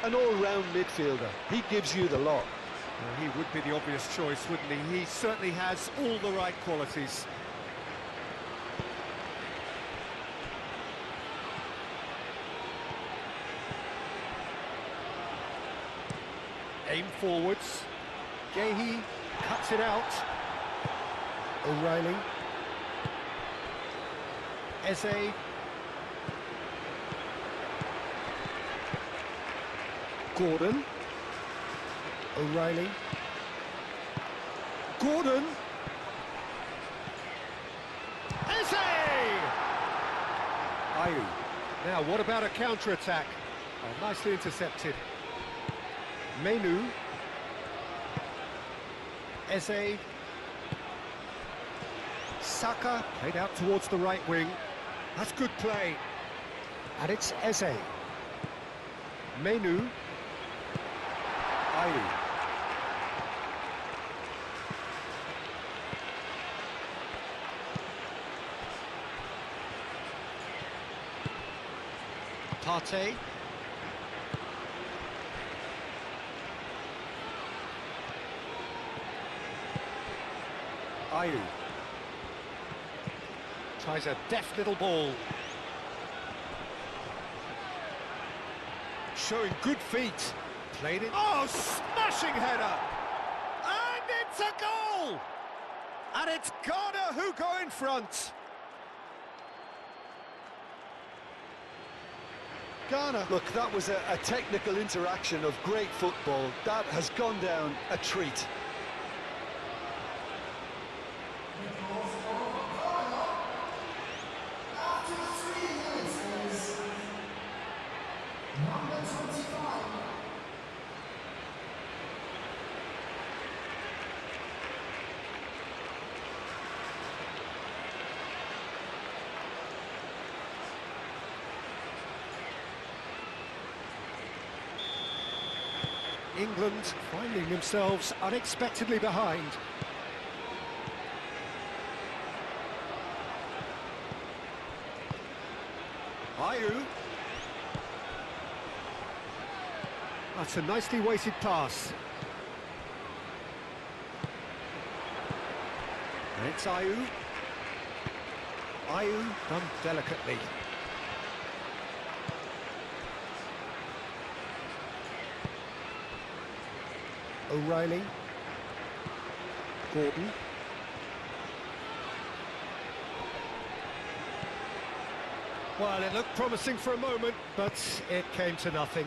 an all-round midfielder. He gives you the lot. Well, he would be the obvious choice, wouldn't he? He certainly has all the right qualities. Aim forwards. Gehi cuts it out. O'Reilly. Eze. Gordon. O'Reilly. Gordon. Eze! Ayew. Now, what about a counter-attack? Oh, nicely intercepted. Menu. Eze. Saka played out towards the right wing. That's good play. And it's Eze. Menu. Ayew. Partey. Ayew. Tries a deft little ball. Showing good feet. Played it. Oh, smashing header! And it's a goal! And it's Ghana who go in front. Ghana. Look, that was a technical interaction of great football. That has gone down a treat. England finding themselves unexpectedly behind. Ayew. That's a nicely weighted pass. And it's Ayew. Ayew done delicately. O'Reilly. Gordon. Well, it looked promising for a moment, but it came to nothing.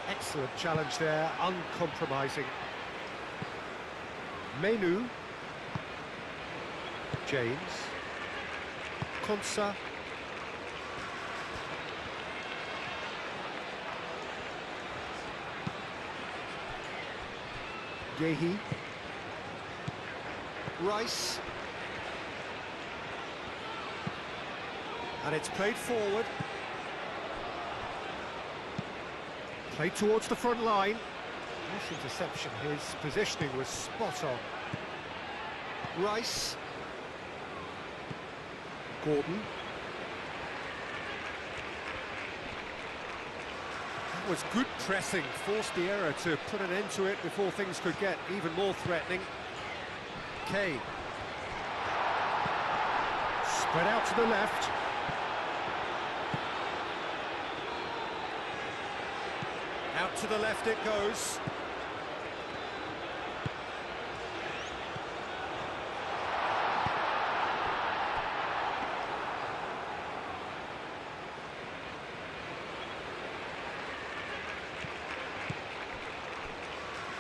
Excellent challenge there, uncompromising. Menu. James. Konsa. Gehi. Rice. And it's played forward. Played towards the front line. Nice interception, his positioning was spot on. Rice. Gordon. That was good pressing, forced the error to put an end to it before things could get even more threatening. Kane. Spread out to the left. Out to the left it goes.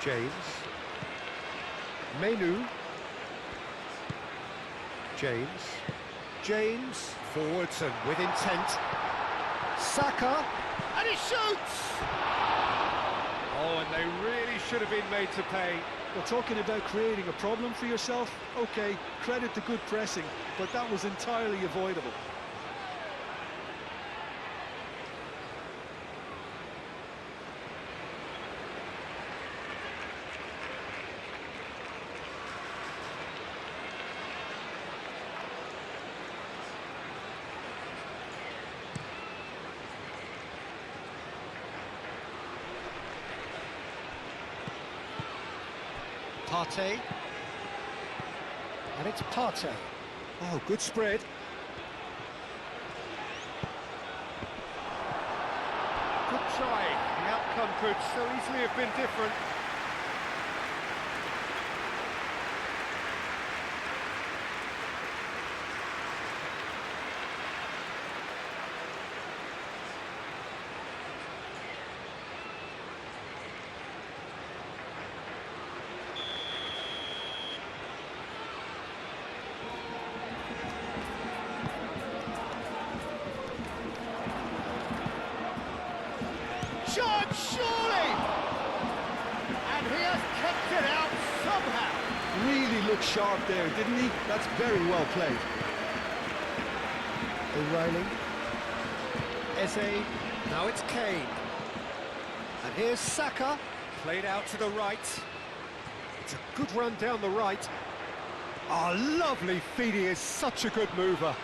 James. Menu. James. James. Forwards and with intent. Saka. And he shoots! Oh, and they really should have been made to pay. Well, talking about creating a problem for yourself, okay, credit to good pressing, but that was entirely avoidable. Partey. And it's Partey. Oh, good spread. Good try. The outcome could so easily have been different. Shot, surely! And he has kept it out somehow. Really looked sharp there, didn't he? That's very well played. O'Reilly. Eze, now it's Kane. And here's Saka, played out to the right. It's a good run down the right. Oh, lovely feed, he is such a good mover.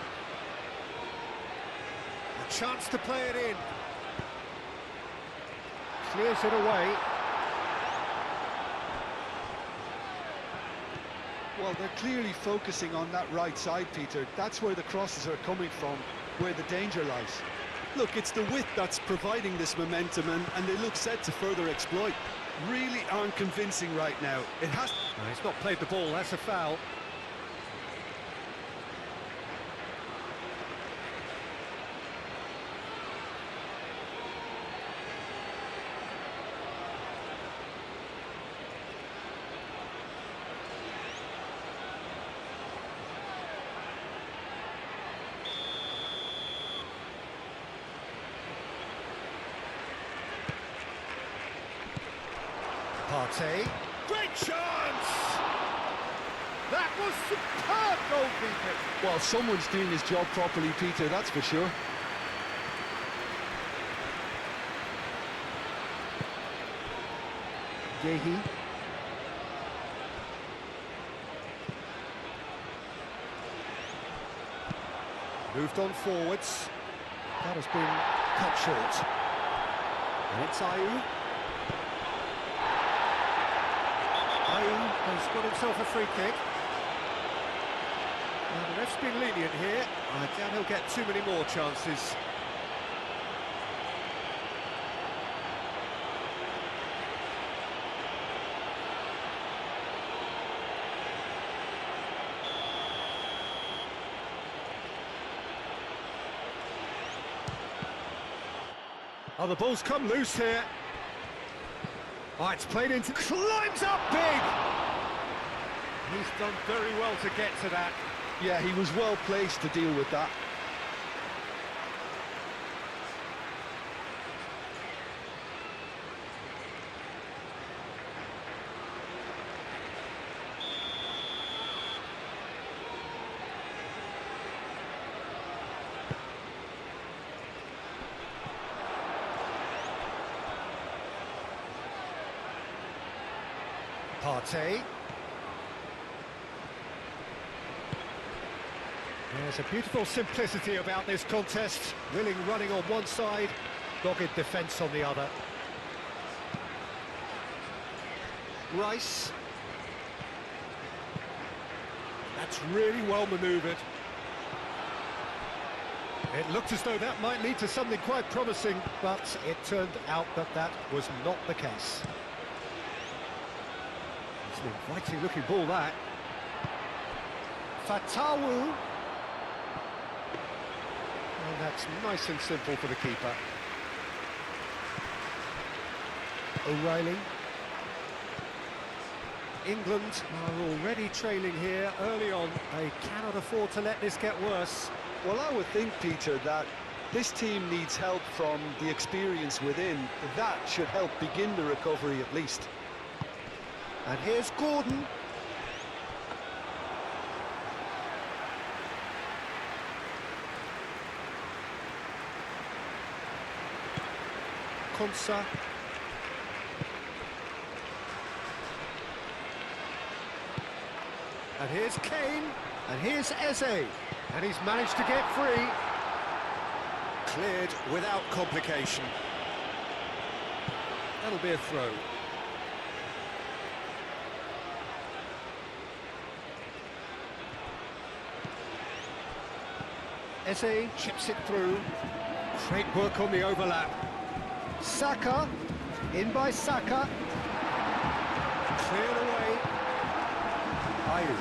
A chance to play it in. Clears it away. Well, they're clearly focusing on that right side, Peter. That's where the crosses are coming from, where the danger lies. Look, it's the width that's providing this momentum, and they look set to further exploit. Really aren't convincing right now. It has... No, he's not played the ball, that's a foul. Partey. Great chance! That was superb goalkeeping. Well, someone's doing his job properly, Peter, that's for sure. Yehi. Moved on forwards. That has been cut short. And it's Ayew. Ayew has got himself a free kick. Now the ref's been lenient here. I doubt he'll get too many more chances. Oh, the ball's come loose here. Oh, it's played into... Climbs up big! He's done very well to get to that. Yeah, he was well placed to deal with that. Partey. There's a beautiful simplicity about this contest. Willing running on one side, dogged defence on the other. Rice. That's really well manoeuvred. It looked as though that might lead to something quite promising, but it turned out that that was not the case. It's an inviting looking ball, that. Fatawu. And that's nice and simple for the keeper. O'Reilly. England are already trailing here early on. They cannot afford to let this get worse. Well, I would think, Peter, that this team needs help from the experience within. That should help begin the recovery at least. And here's Gordon. Konsa. And here's Kane. And here's Eze. And he's managed to get free. Cleared without complication. That'll be a throw. Eze chips it through. Great work on the overlap. Saka, in by Saka. Cleared away. Ayew.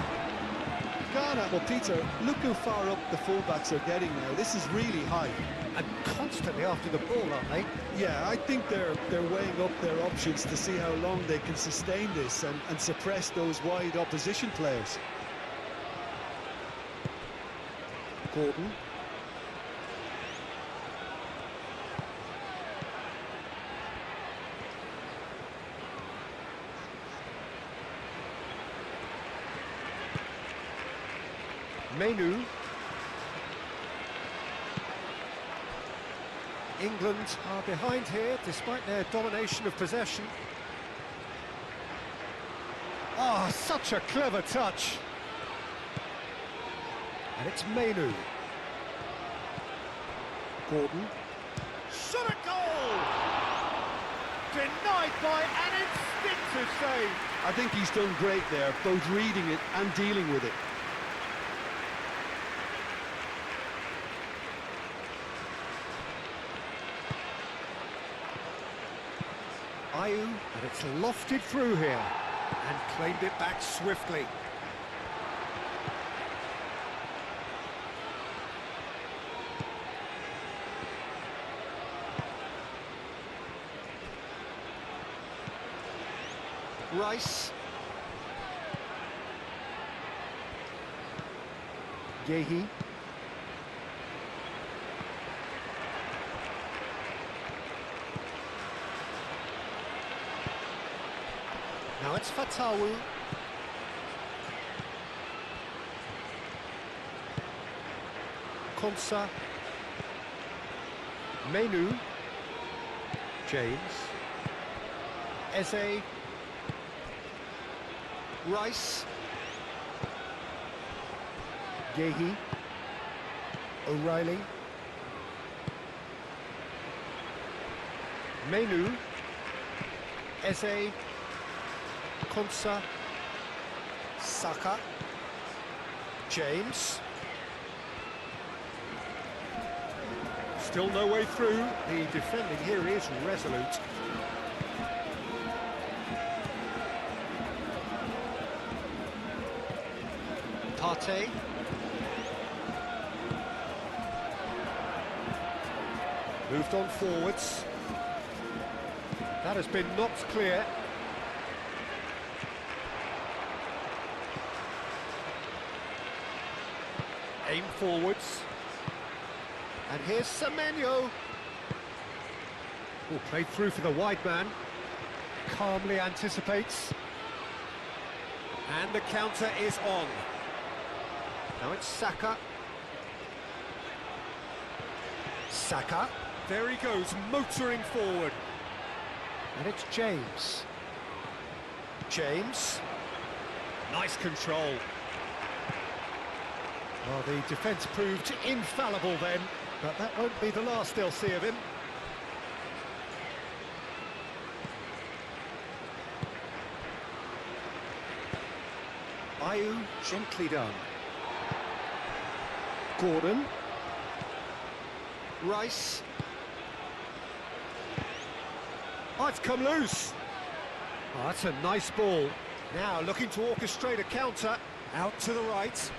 Ghana, well, Peter, look how far up the fullbacks are getting now. This is really high. And constantly after the ball, aren't they? Yeah, I think they're weighing up their options to see how long they can sustain this and suppress those wide opposition players. Gordon. Menu. England are behind here, despite their domination of possession. Ah, such a clever touch. And it's Menu. Gordon. Shot a goal! Denied by an instinctive save. I think he's done great there, both reading it and dealing with it. Ayew, and it's lofted through here and claimed it back swiftly. Rice. Yehi. Now it's Fatawu. Konsa. Menu. James. Eze. Rice. Yehi. O'Reilly. Menu. Eze. Konsa. Saka. James. Still no way through. The defending here is resolute. Partey. Moved on forwards. That has been knocked clear. Aim forwards. And here's Semenyo. Oh, played through for the wide man. Calmly anticipates. And the counter is on. Now it's Saka. Saka. There he goes, motoring forward. And it's James. James. Nice control. Well, the defence proved infallible then, but that won't be the last they'll see of him. Ayew, gently done. Gordon. Rice. Oh, it's come loose. Oh, that's a nice ball. Now looking to orchestrate a counter. Out to the right.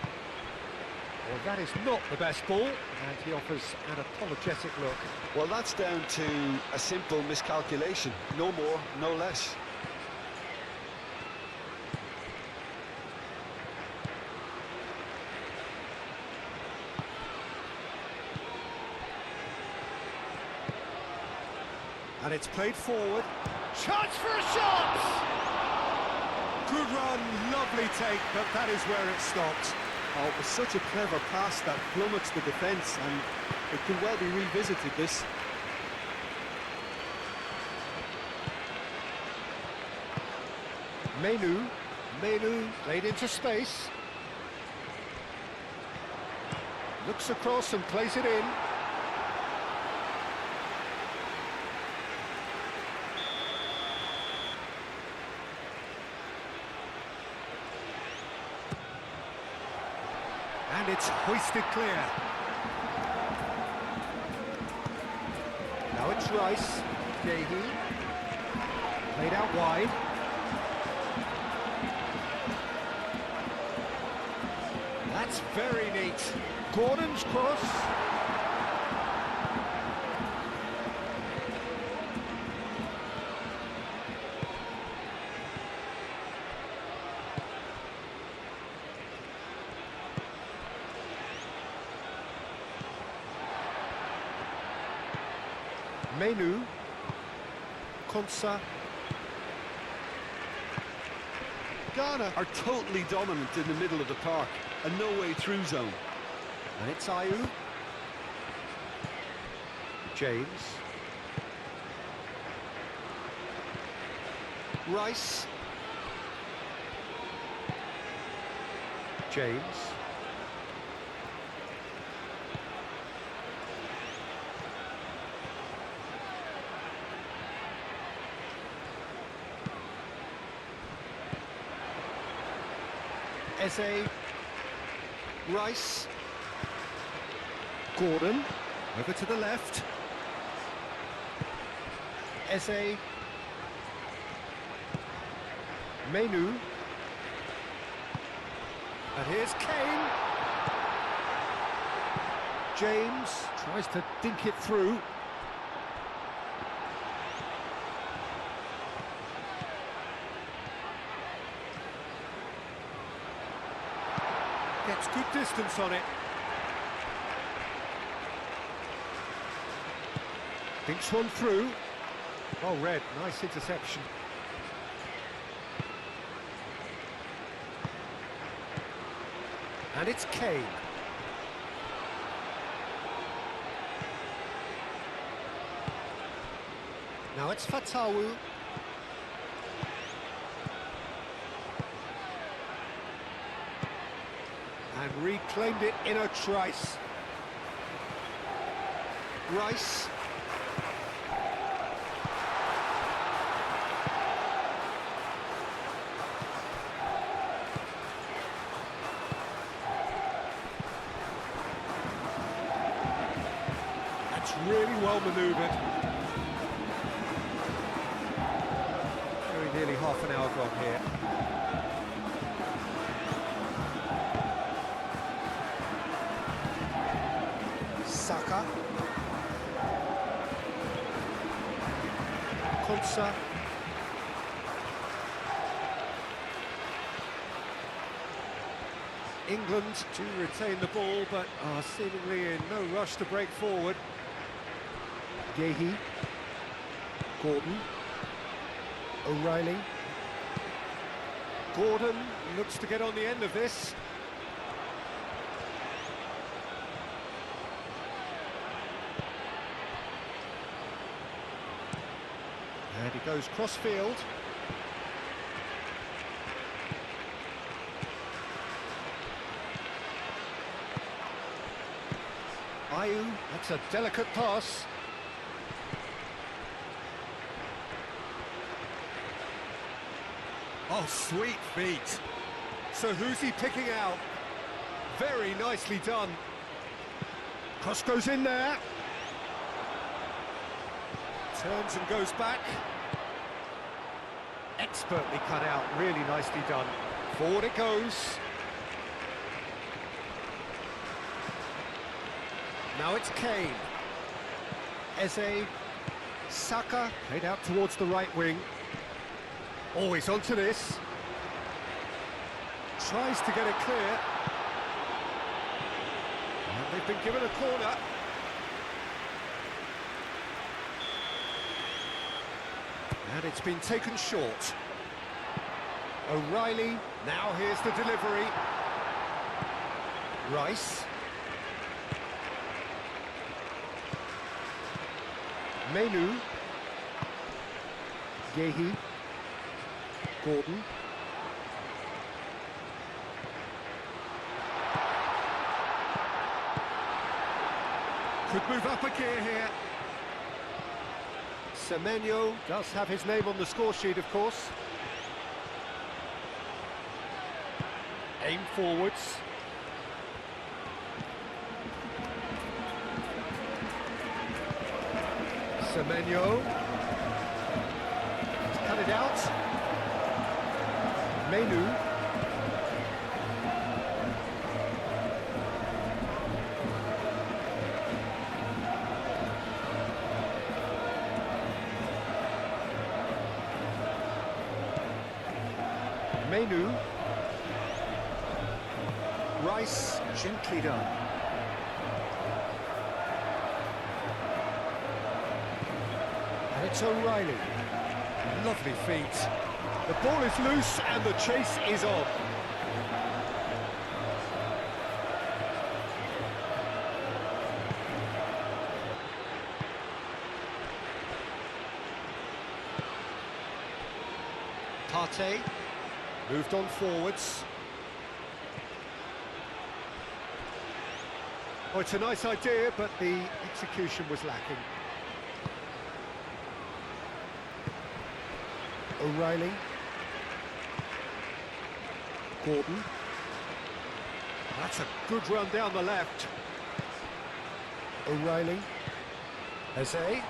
Well, that is not the best ball, and he offers an apologetic look. Well, that's down to a simple miscalculation. No more, no less. And it's played forward. Chance for a shot! Good run, lovely take, but that is where it stopped. Oh, it was such a clever pass that flummoxed the defence, and it could well be revisited, this. Menu played into space. Looks across and plays it in. And it's hoisted clear. Now it's Rice. Gahey. Played out wide. That's very neat. Gordon's cross. Menu. Konsa. Ghana are totally dominant in the middle of the park, a no-way through zone. And it's Ayew. James. Rice. James. Eze. Rice. Gordon. Over to the left. Eze. Menu. And here's Kane. James tries to dink it through. Gets good distance on it. Dinks one through. Oh, Red, nice interception. And it's Kane. Now it's Fatawu. And reclaimed it in a trice. Rice. That's really well manoeuvred. Very nearly half an hour gone here. Saka. Konsa. England to retain the ball, but are seemingly in no rush to break forward. Gahey. Gordon. O'Reilly. Gordon looks to get on the end of this. And he goes cross-field. Ayew, that's a delicate pass. Oh, sweet feet. So who's he picking out? Very nicely done. Cross goes in there. Turns and goes back. Expertly cut out, really nicely done. Forward it goes. Now it's Kane. Eze. Saka, played out towards the right wing. Always onto this. Tries to get it clear. And they've been given a corner. And it's been taken short. O'Reilly, now here's the delivery. Rice. Menu. Gahey. Gordon. Could move up a gear here. Semenyo does have his name on the score sheet, of course. Aim forwards. Semenyo. He's cut it out. Menu. Menu. Rice, gently done. And it's O'Reilly. Lovely feet. The ball is loose and the chase is on. Partey moved on forwards. Oh, it's a nice idea, but the execution was lacking. O'Reilly. Gordon. That's a good run down the left. O'Reilly. Eze.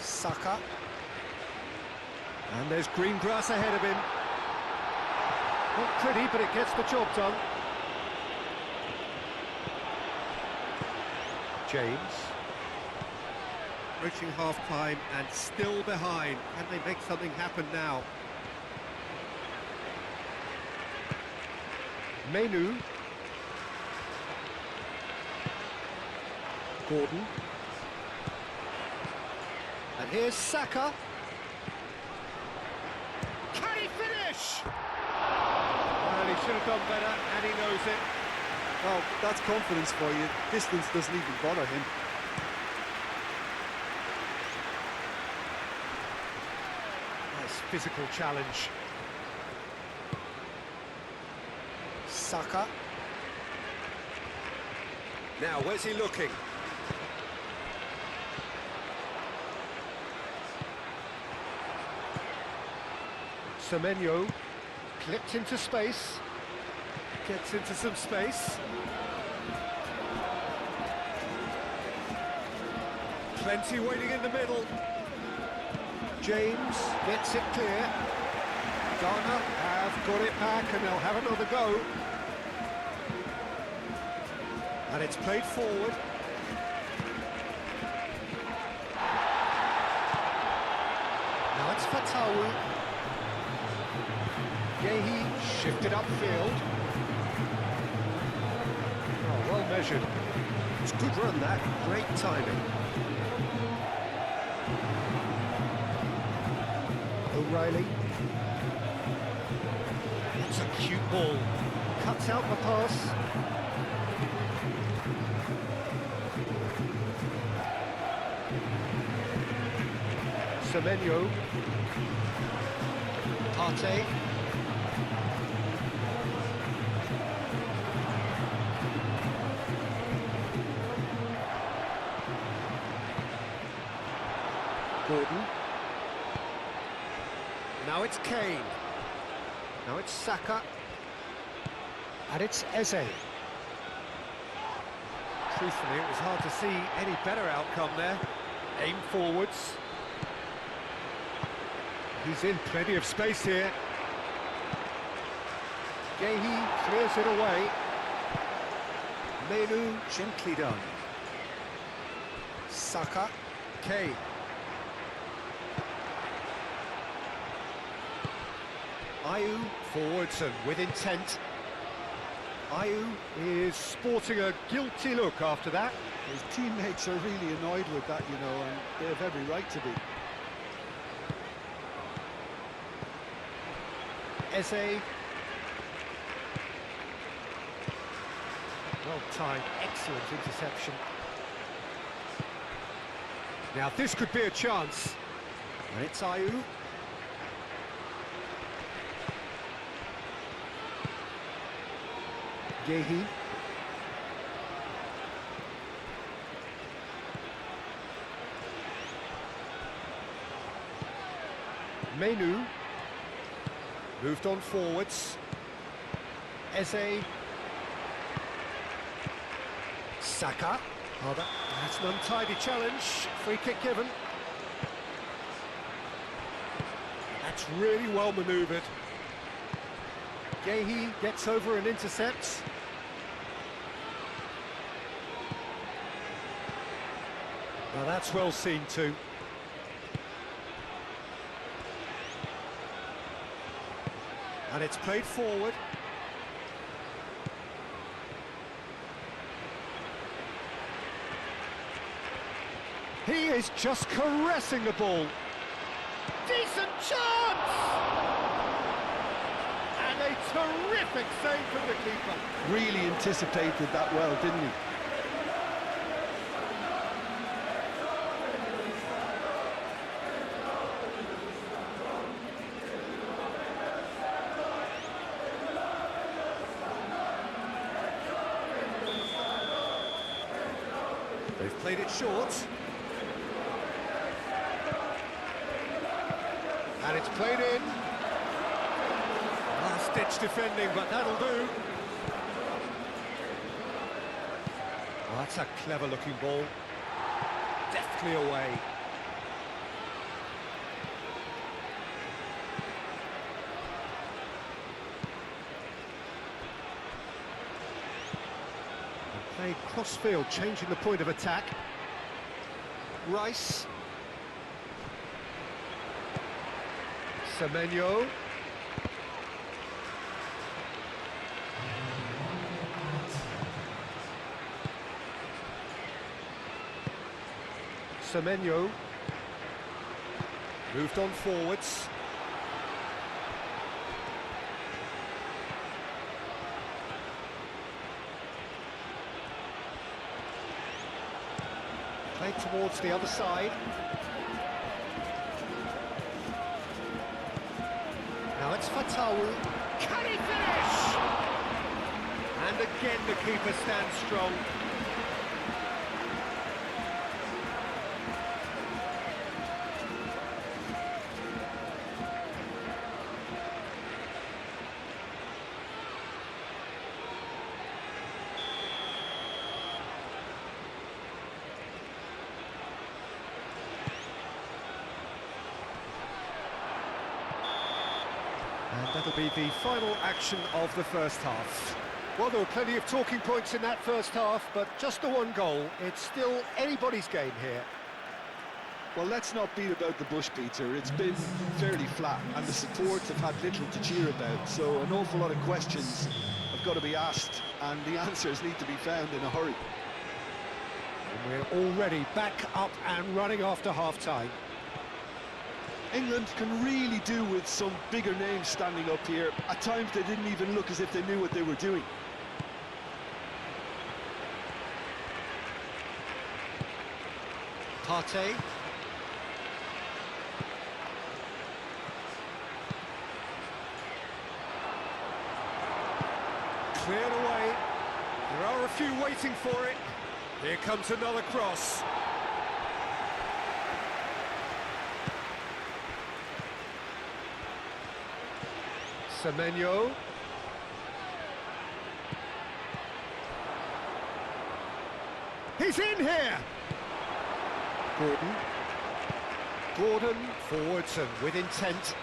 Saka. And there's green grass ahead of him. Not pretty, but it gets the job done. James. Reaching half-time and still behind. Can they make something happen now? Menu. Gordon. And here's Saka. Can he finish? Well, he should have done better, and he knows it. Well, that's confidence for you. Distance doesn't even bother him. Nice physical challenge. Saka. Now, where's he looking? Semenyo clipped into space. Gets into some space. Plenty waiting in the middle. James gets it clear. Ghana have got it back and they'll have another go. And it's played forward. Now it's Fatawu. Yehi shifted upfield. Oh, well measured. It's a good run, that. Great timing. O'Reilly. It's a cute ball. Cuts out the pass. Semenyo. Partey. Gordon. Now it's Kane. Now it's Saka. And it's Eze. Truthfully, it was hard to see any better outcome there. Aim forwards. He's in plenty of space here. Yehi clears it away. Menu gently done. Saka. Kane. Ayew forwards and with intent. Ayew is sporting a guilty look after that. His teammates are really annoyed with that, you know, and they have every right to be. Eze. Well timed, excellent interception. Now this could be a chance. And it's Ayew. Yehi. Menu. Moved on forwards. Eze. Saka. Oh, That's an untidy challenge. Free kick given. That's really well manoeuvred. Gehi gets over and intercepts. Now that's well seen too. And it's played forward. He is just caressing the ball. Decent chance! And a terrific save from the keeper. Really anticipated that well, didn't he? They've played it short. And it's played in. Last-ditch defending, but that'll do. Well, that's a clever-looking ball. Deftly away. And played cross-field, changing the point of attack. Rice. Semenyo. Semenyo. Moved on forwards. Played towards the other side. Now it's Fatawu. Can he finish? And again the keeper stands strong. And that'll be the final action of the first half. Well, there were plenty of talking points in that first half, but just the one goal. It's still anybody's game here. Well, let's not beat about the bush, Peter. It's been fairly flat, and the supports have had little to cheer about, so an awful lot of questions have got to be asked, and the answers need to be found in a hurry. And we're already back up and running after half-time. England can really do with some bigger names standing up here. At times they didn't even look as if they knew what they were doing. Partey. Cleared away. There are a few waiting for it. Here comes another cross. Semenyo. He's in here! Gordon forwards and with intent.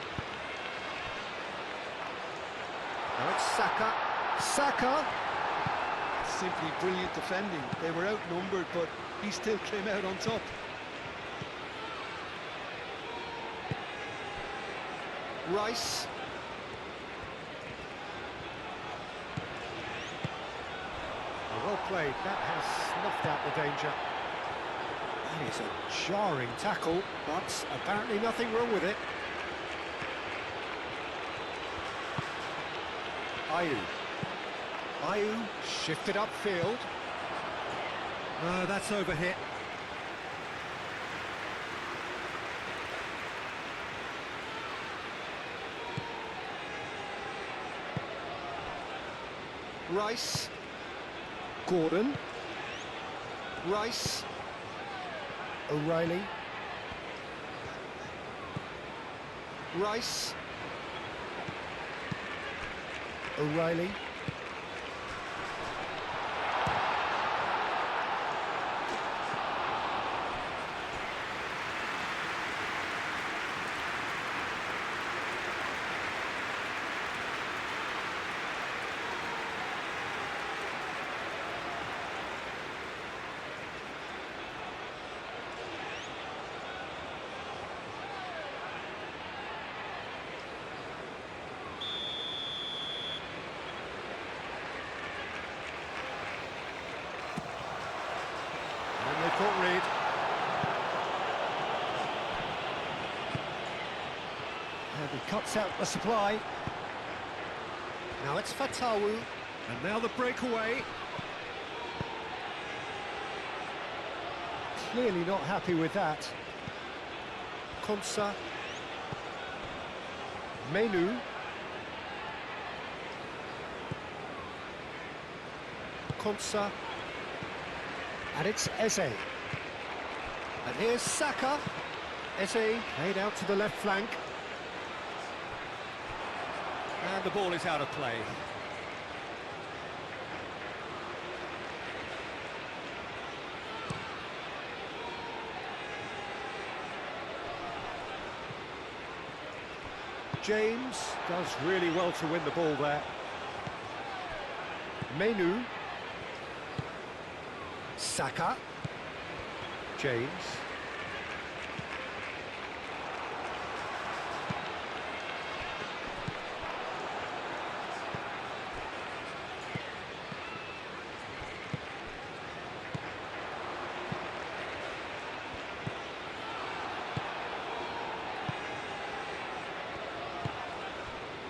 Now it's Saka. Saka! Simply brilliant defending. They were outnumbered, but he still came out on top. Rice. Well played, that has snuffed out the danger. That is a jarring tackle, but apparently nothing wrong with it. Ayew shifted upfield. That's overhit. Rice. Gordon. Rice. O'Reilly. Rice. O'Reilly. And he cuts out the supply. Now it's Fatawu. And now the breakaway. Clearly not happy with that. Konsa. Menu. Konsa. And it's Eze. And here's Saka. Eze played out to the left flank. And the ball is out of play. James does really well to win the ball there. Menu. Saka. James.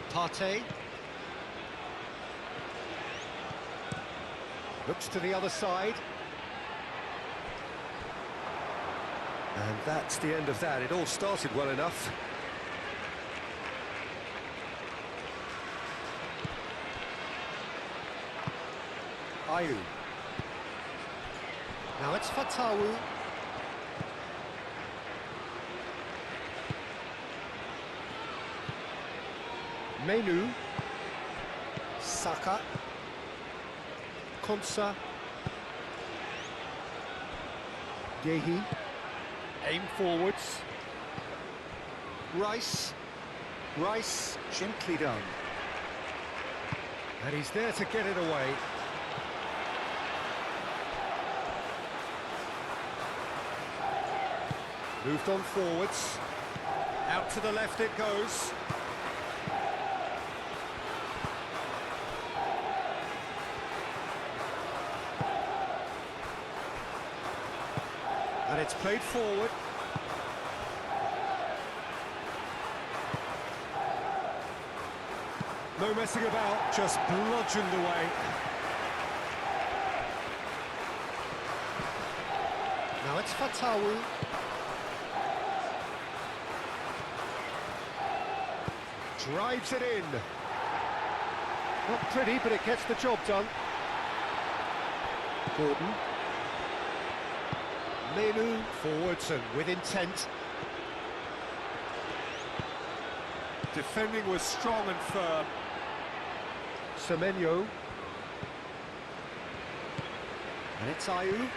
Partey. Looks to the other side. And that's the end of that. It all started well enough. Ayew. Now it's Fatawu. Menu. Saka. Konsa. Gehi. Aim forwards. Rice. Rice, gently done. And he's there to get it away. Moved on forwards. Out to the left it goes. And it's played forward. No messing about, just bludgeoned away. Now it's Fatawu. Drives it in. Not pretty, but it gets the job done. Gordon. Menu forwards and with intent. Defending was strong and firm. Semenyo. And it's Ayew.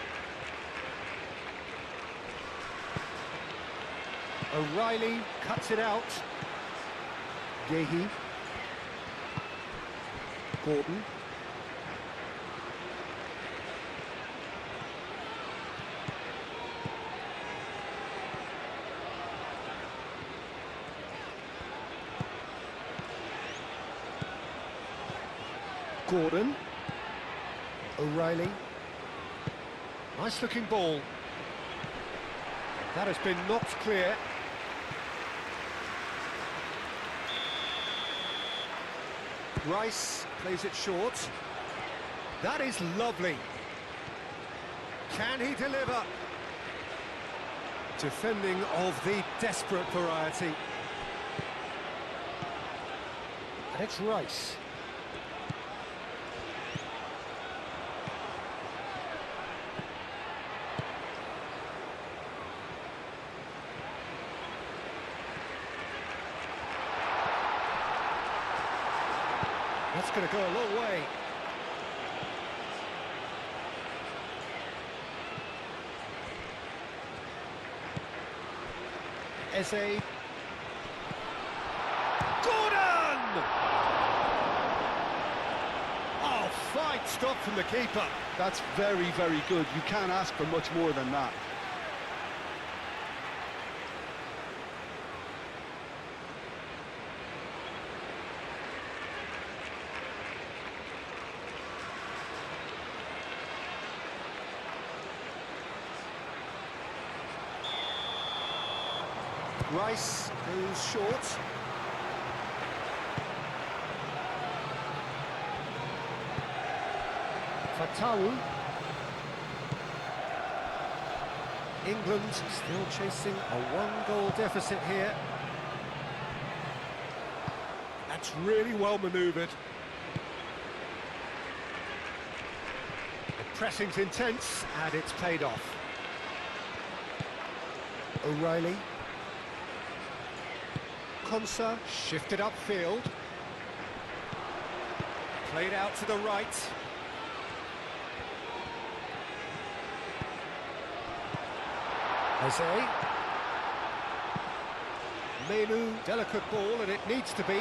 O'Reilly cuts it out. Gehi. Gordon. Gordon. O'Reilly. Nice looking ball. That has been knocked clear. Rice plays it short. That is lovely. Can he deliver? Defending of the desperate variety. And it's Rice. That's going to go a long way. Eze. Gordon! Oh, fine stop from the keeper. That's very, very good. You can't ask for much more than that. Rice goes short. Fatawu. England still chasing a one-goal deficit here. That's really well manoeuvred. The pressing's intense, and it's paid off. O'Reilly. Konsa shifted upfield. Played out to the right. Eze. Menu, delicate ball, and it needs to be.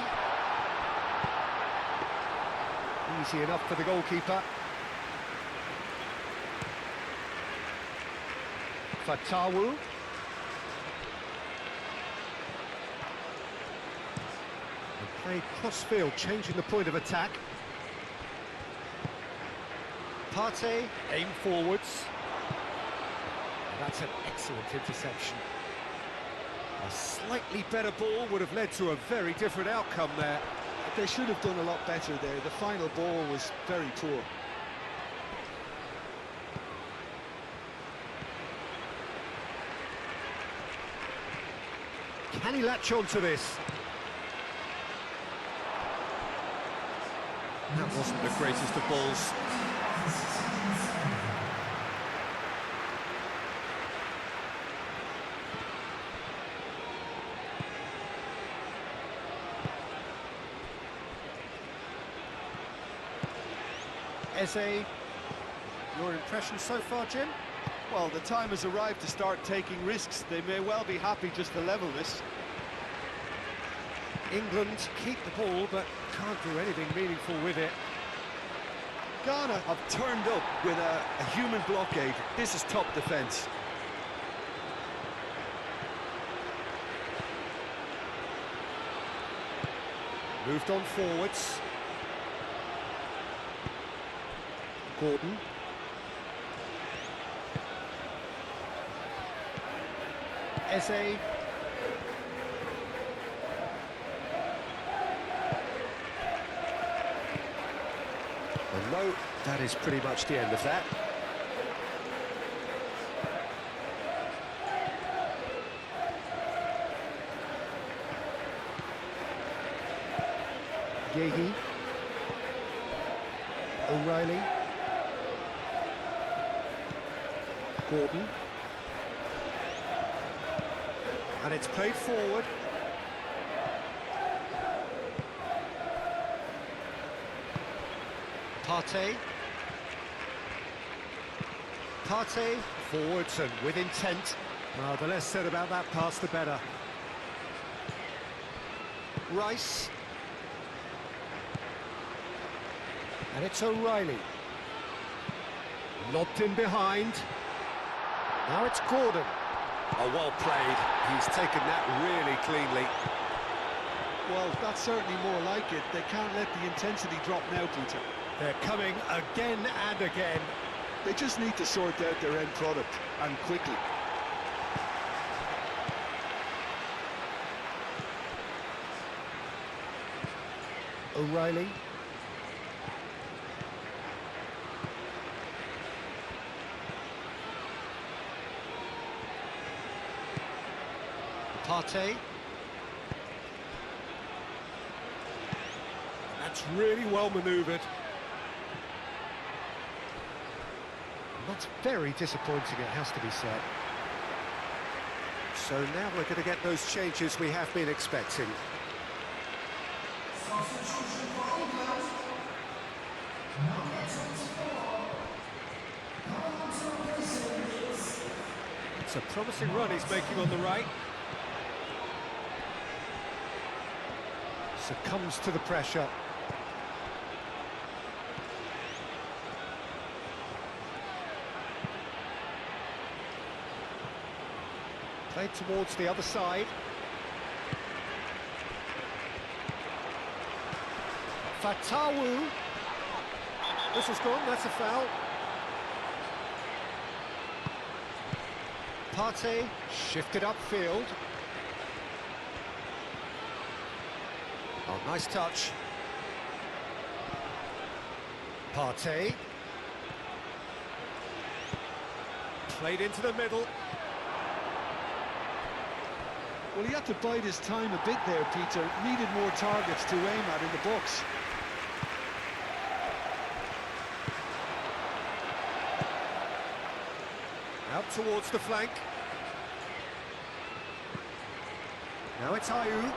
Easy enough for the goalkeeper. Fatawu. Played cross-field, changing the point of attack. Partey, aim forwards. That's an excellent interception. A slightly better ball would have led to a very different outcome there. They should have done a lot better there. The final ball was very poor. Can he latch on to this? That wasn't the greatest of balls. Eze, your impression so far, Jim? Well, the time has arrived to start taking risks. They may well be happy just to level this. England keep the ball, but can't do anything meaningful with it. Ghana have turned up with a human blockade. This is top defence. Moved on forwards. Gordon. Eze. And no, that is pretty much the end of that. Yehi. O'Reilly. Gordon. And it's played forward. Partey. Partey forwards and with intent. The less said about that pass, the better. Rice. And it's O'Reilly. Lobbed in behind. Now it's Gordon. Oh, well played. He's taken that really cleanly. Well, that's certainly more like it. They can't let the intensity drop now, Peter. They're coming again and again. They just need to sort out their end product, and quickly. O'Reilly. Partey. That's really well manoeuvred. That's very disappointing, it has to be said. So now we're going to get those changes we have been expecting. It's a promising run he's making on the right. Succumbs to the pressure. Played towards the other side. Fatawu. This has gone, that's a foul. Partey shifted upfield. Oh, nice touch. Partey. Played into the middle. Well, he had to bide his time a bit there, Peter. Needed more targets to aim at in the box. Out towards the flank. Now it's Ayew.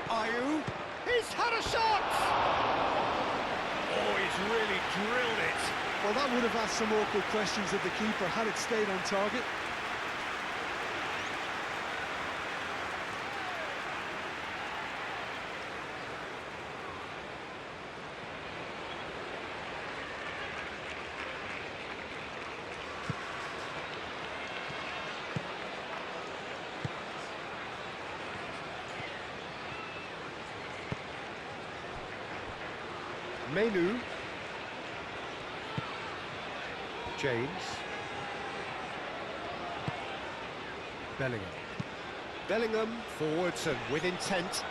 Ayew. He's had a shot! Oh, he's really drilled it. Well, that would have asked some awkward questions of the keeper had it stayed on target. Menu. James. Bellingham. Bellingham forwards and with intent.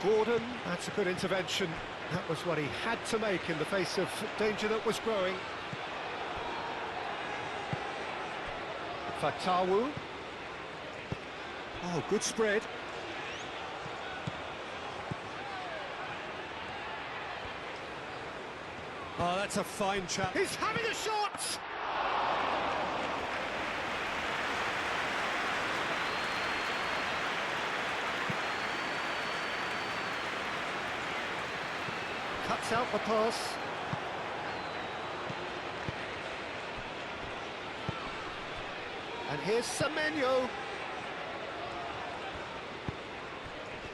Gordon, that's a good intervention. That was what he had to make in the face of danger that was growing. Fatawu. Oh, good spread. Oh, that's a fine chap. He's having a shot! Cuts out the pass. And here's Semenyo.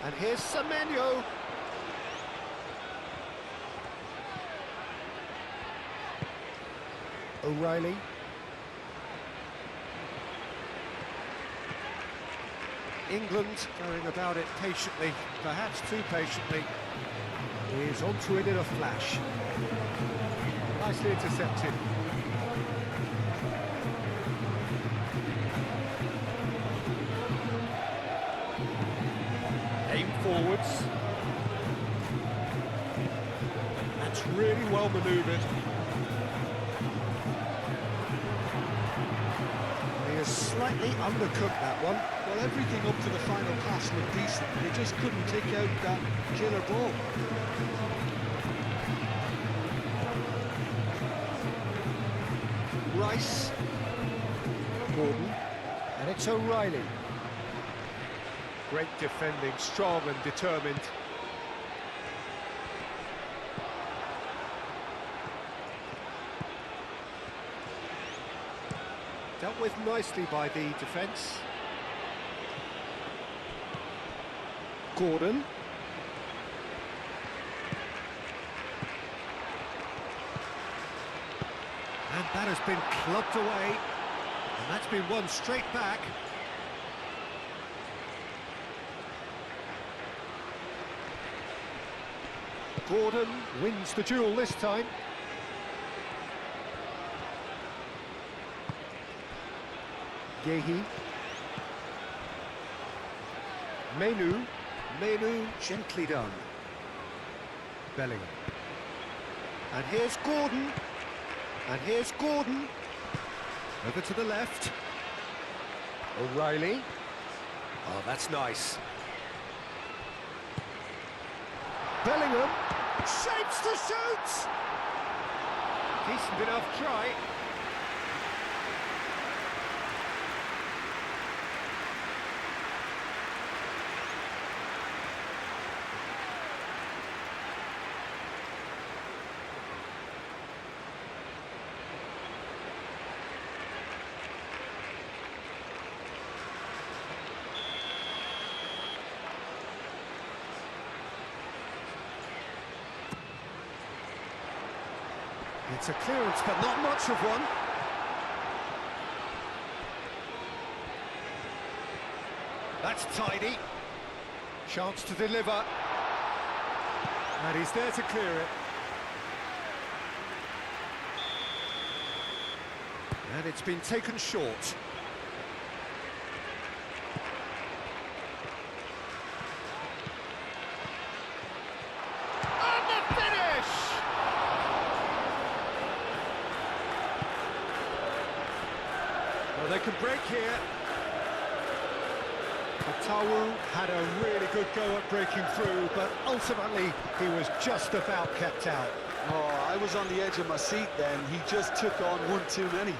And here's Semenyo. O'Reilly. England going about it patiently, perhaps too patiently. He's onto it in a flash. Nicely intercepted. Aim forwards. That's really well manoeuvred. He has slightly undercooked that one. Well, everything up to the final pass looked decent. They just couldn't take out that killer ball. Rice. Gordon. And it's O'Reilly. Great defending, strong and determined. Dealt with nicely by the defence. Gordon. And that has been clubbed away. And that's been won straight back. Gordon wins the duel this time. Gehi. Menu. Menu gently done. Bellingham. And here's Gordon. And here's Gordon. Over to the left. O'Reilly. Oh, that's nice. Bellingham. Shapes to shoot! Decent enough try. It's a clearance, but not much of one. That's tidy. Chance to deliver. And he's there to clear it. And it's been taken short. And the finish! Well, they can break here. Fatawu had a really good go at breaking through, but ultimately he was just about kept out. Oh, I was on the edge of my seat then. He just took on one too many.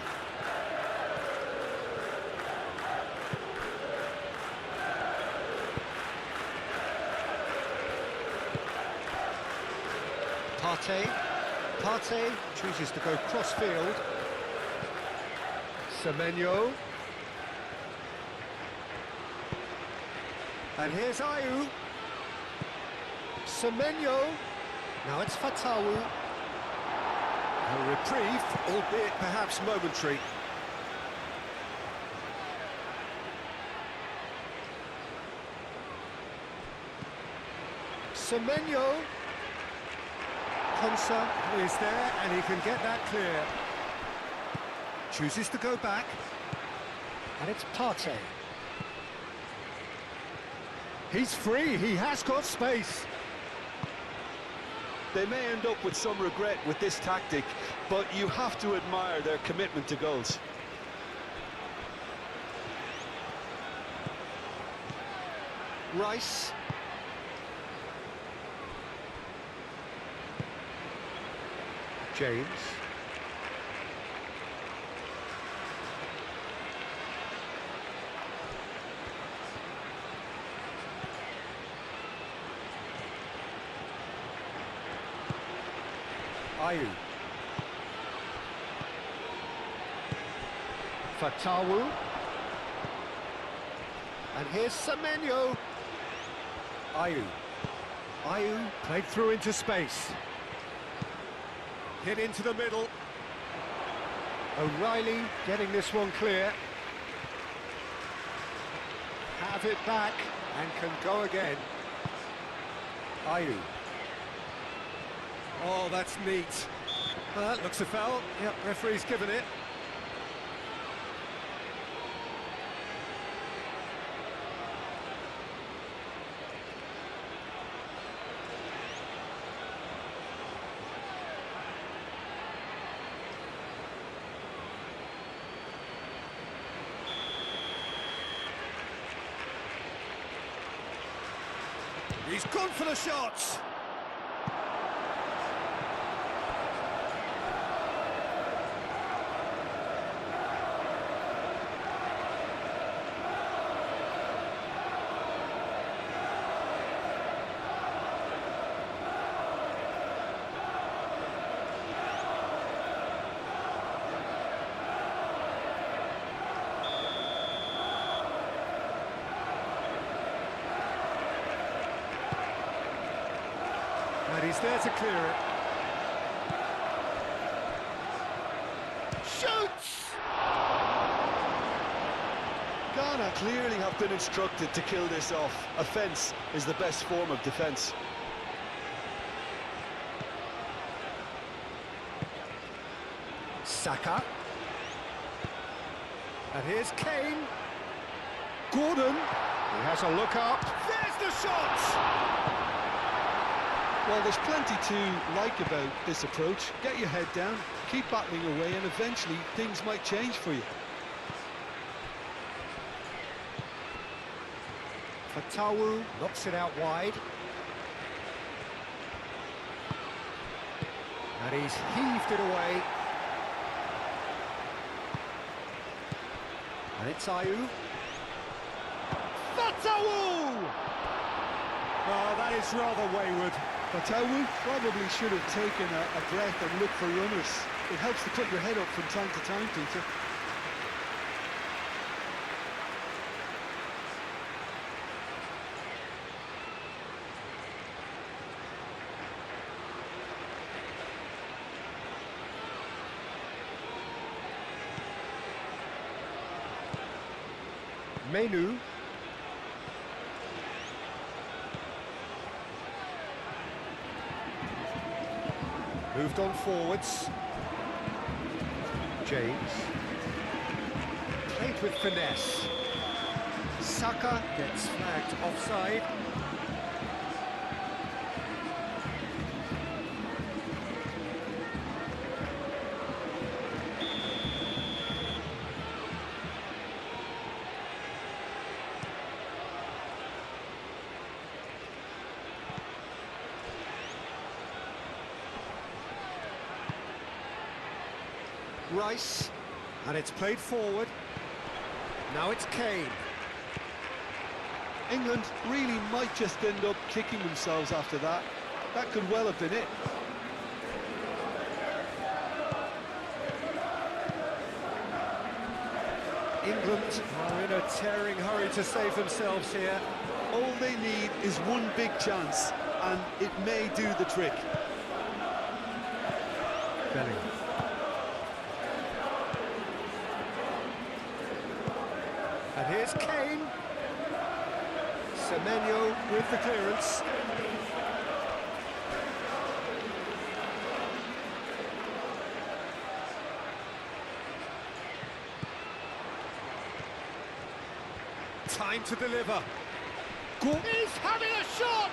Partey chooses to go cross-field. Semenyo. And here's Ayew. Semenyo. Now it's Fatawu. A reprieve, albeit perhaps momentary. Semenyo. Konsa. Is there, and he can get that clear. Chooses to go back. And it's Partey. He's free, he has got space. They may end up with some regret with this tactic, but you have to admire their commitment to goals. Rice. James. Ayew. Fatawu. And here's Semenyo. Ayew. Ayew played through into space. Hit into the middle. O'Reilly getting this one clear. Have it back and can go again. Ayew. Oh, that's neat. Well, that looks a foul. Yep, referee's given it. He's gone for the shots. And he's there to clear it. Shoots! Ghana clearly have been instructed to kill this off. Offence is the best form of defence. Saka. And here's Kane. Gordon. He has a look up. There's the shot! Well, there's plenty to like about this approach. Get your head down, keep battling away, and eventually things might change for you. Fatawu knocks it out wide. And he's heaved it away. And it's Ayew. Fatawu! Oh, that is rather wayward. Fatawu probably should have taken a breath and looked for runners. It helps to put your head up from time to time, Peter. Menu. Moved on forwards. James. moved with finesse. Saka gets flagged offside. Rice, and it's played forward. Now it's Kane. England really might just end up kicking themselves after that. That could well have been it. England are in a tearing hurry to save themselves here. All they need is one big chance, and it may do the trick. Bellingham. And here's Kane. Semenyo with the clearance. Time to deliver. He's having a shot!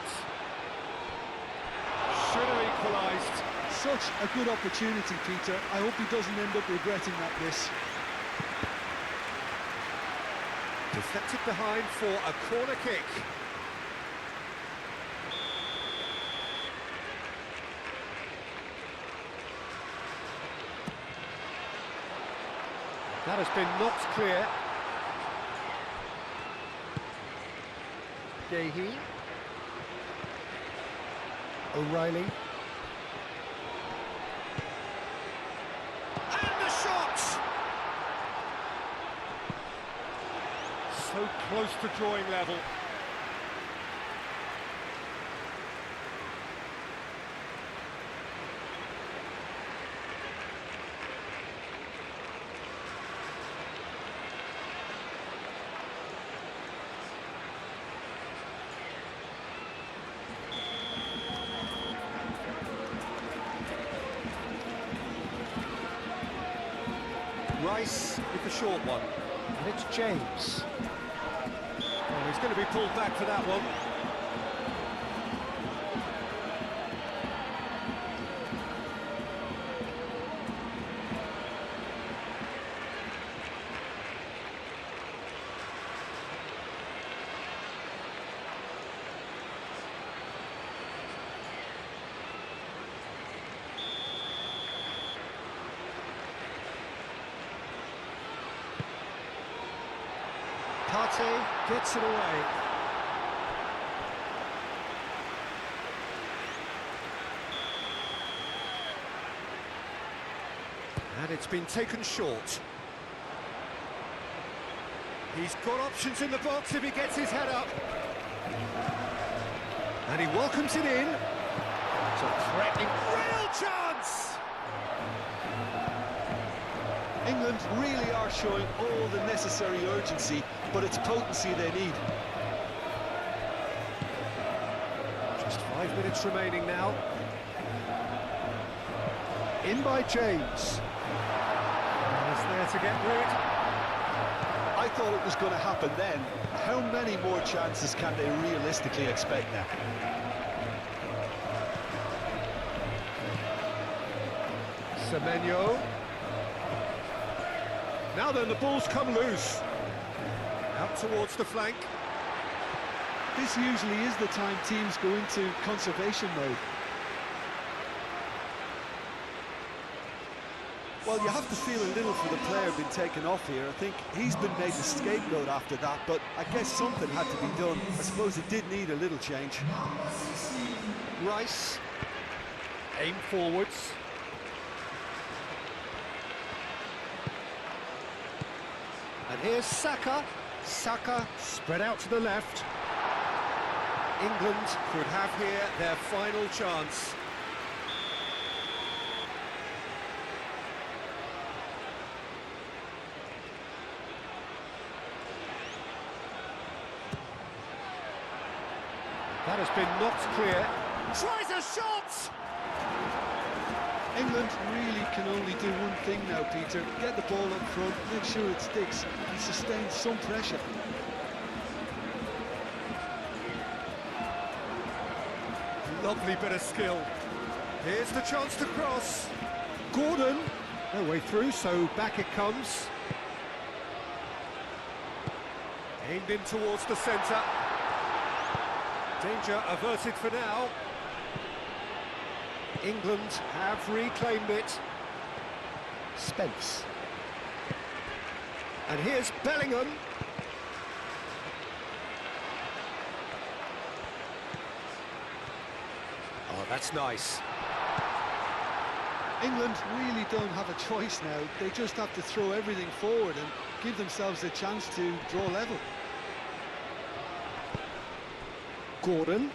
Should have equalised. Such a good opportunity, Peter. I hope he doesn't end up regretting that miss. Deflected behind for a corner kick. That has been knocked clear. Gahey. O'Reilly. And the shot! So close to drawing level. Rice with the short one. And it's James. Oh, he's going to be pulled back for that one. Partey gets it away. And it's been taken short. He's got options in the box if he gets his head up. And he welcomes it in. It's a threatening real chance! England really are showing all the necessary urgency, but it's potency they need. Just 5 minutes remaining now. In by James. He's there to get rid. I thought it was going to happen then. How many more chances can they realistically expect now? Semenyo. Now then, the ball's come loose. Out towards the flank. This usually is the time teams go into conservation mode. Well, you have to feel a little for the player being taken off here. I think he's been made the scapegoat after that, but I guess something had to be done. I suppose it did need a little change. Rice. Aim forwards. And here's Saka. Saka spread out to the left. England could have here their final chance. That has been knocked clear. Tries a shot! England really can only do one thing now, Peter. Get the ball up front, make sure it sticks, and sustain some pressure. Lovely bit of skill. Here's the chance to cross. Gordon, no way through, so back it comes. Aimed in towards the centre. Danger averted for now. England have reclaimed it. Spence. And here's Bellingham. Oh, that's nice. England really don't have a choice now. They just have to throw everything forward and give themselves a chance to draw level. Gordon.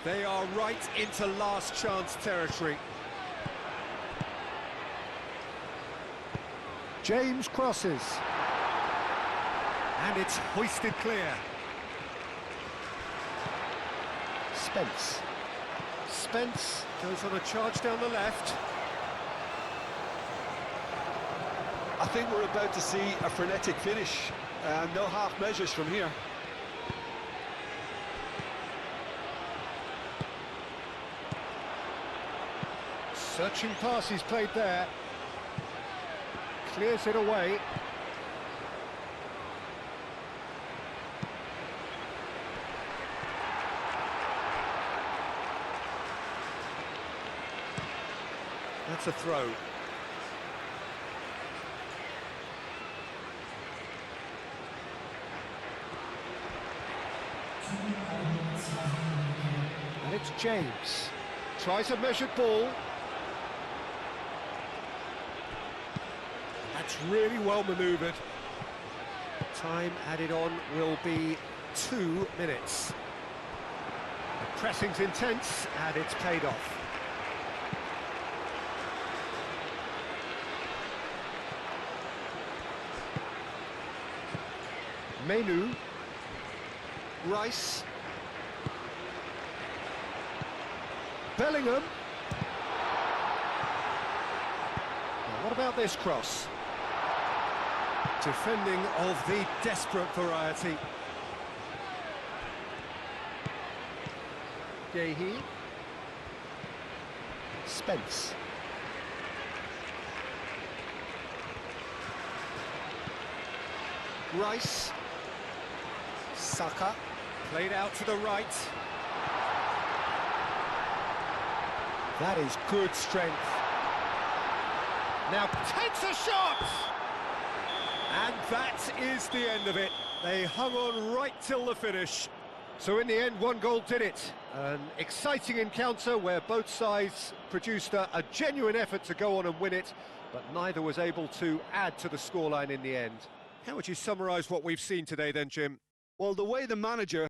They are right into last chance territory. James crosses. And it's hoisted clear. Spence. Spence goes on a charge down the left. I think we're about to see a frenetic finish. No half measures from here. Searching pass he's played there. Clears it away. That's a throw. And it's James. Tries a measured ball. That's really well manoeuvred. Time added on will be 2 minutes. The pressing's intense and it's paid off. Menu. Rice. Bellingham. Now, what about this cross? Defending of the desperate variety. Gehi. Spence. Rice. Saka. Played out to the right. That is good strength. Now takes a shot! And that is the end of it. They hung on right till the finish. So in the end, one goal did it. An exciting encounter where both sides produced a genuine effort to go on and win it, but neither was able to add to the scoreline in the end. How would you summarise what we've seen today then, Jim? Well, the way the manager